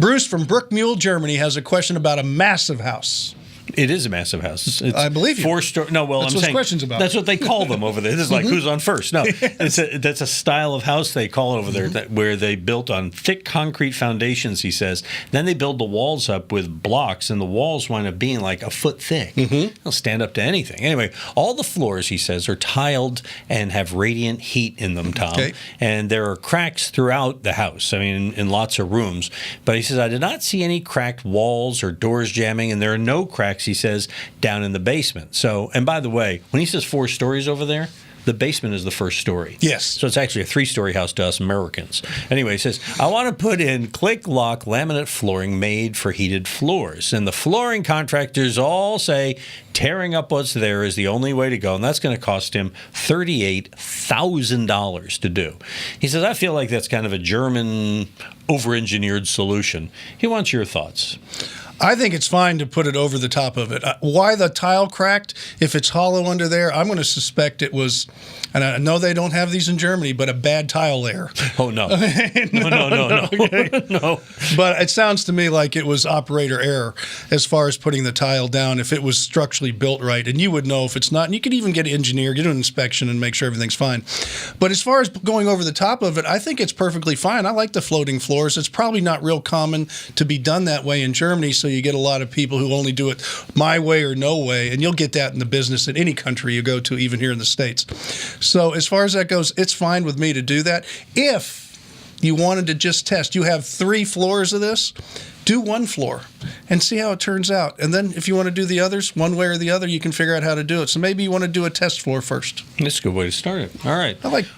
Bruce from Brookmühl, Germany, has a question about a massive house. It is a massive house. It's I believe you. 4-story. No, well, That's I'm what saying the question's about. That's what they call them over there. This is like who's on first. No, that's a style of house they call over there where they built on thick concrete foundations. He says. Then they build the walls up with blocks, and the walls wind up being like a foot thick. They'll stand up to anything. Anyway, all the floors, he says, are tiled and have radiant heat in them, Tom. Okay. And there are cracks throughout the house. I mean, in lots of rooms. But he says I did not see any cracked walls or doors jamming, and there are no cracks. He says down in the basement. So, and by the way, when he says 4 stories over there, the basement is the first story. Yes. So it's actually a 3-story house to us Americans. Anyway, he says, I want to put in click-lock laminate flooring made for heated floors. And the flooring contractors all say tearing up what's there is the only way to go. And that's going to cost him $38,000 to do. He says, I feel like that's kind of a German over-engineered solution. He wants your thoughts. I think it's fine to put it over the top of it. Why the tile cracked? If it's hollow under there, I'm going to suspect it was, and I know they don't have these in Germany, but a bad tile layer. Oh, no. No. Okay. No. But it sounds to me like it was operator error as far as putting the tile down if it was structurally built right. And you would know if it's not. And you could even get an engineer, get an inspection, and make sure everything's fine. But as far as going over the top of it, I think it's perfectly fine. I like the floating floors. It's probably not real common to be done that way in Germany, so you get a lot of people who only do it my way or no way, and you'll get that in the business in any country you go to, even here in the States. So as far as that goes, it's fine with me to do that. If you wanted to just test, you have 3 floors of this, do 1 floor and see how it turns out. And then if you want to do the others, one way or the other, you can figure out how to do it. So maybe you want to do a test floor first. That's a good way to start it. All right. I like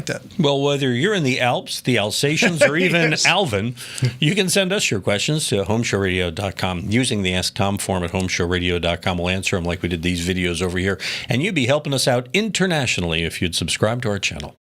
that. Well, whether you're in the Alps, the Alsatians, or even Yes. Alvin, you can send us your questions to HomeShowRadio.com using the Ask Tom form at HomeShowRadio.com. We'll answer them like we did these videos over here. And you'd be helping us out internationally if you'd subscribe to our channel.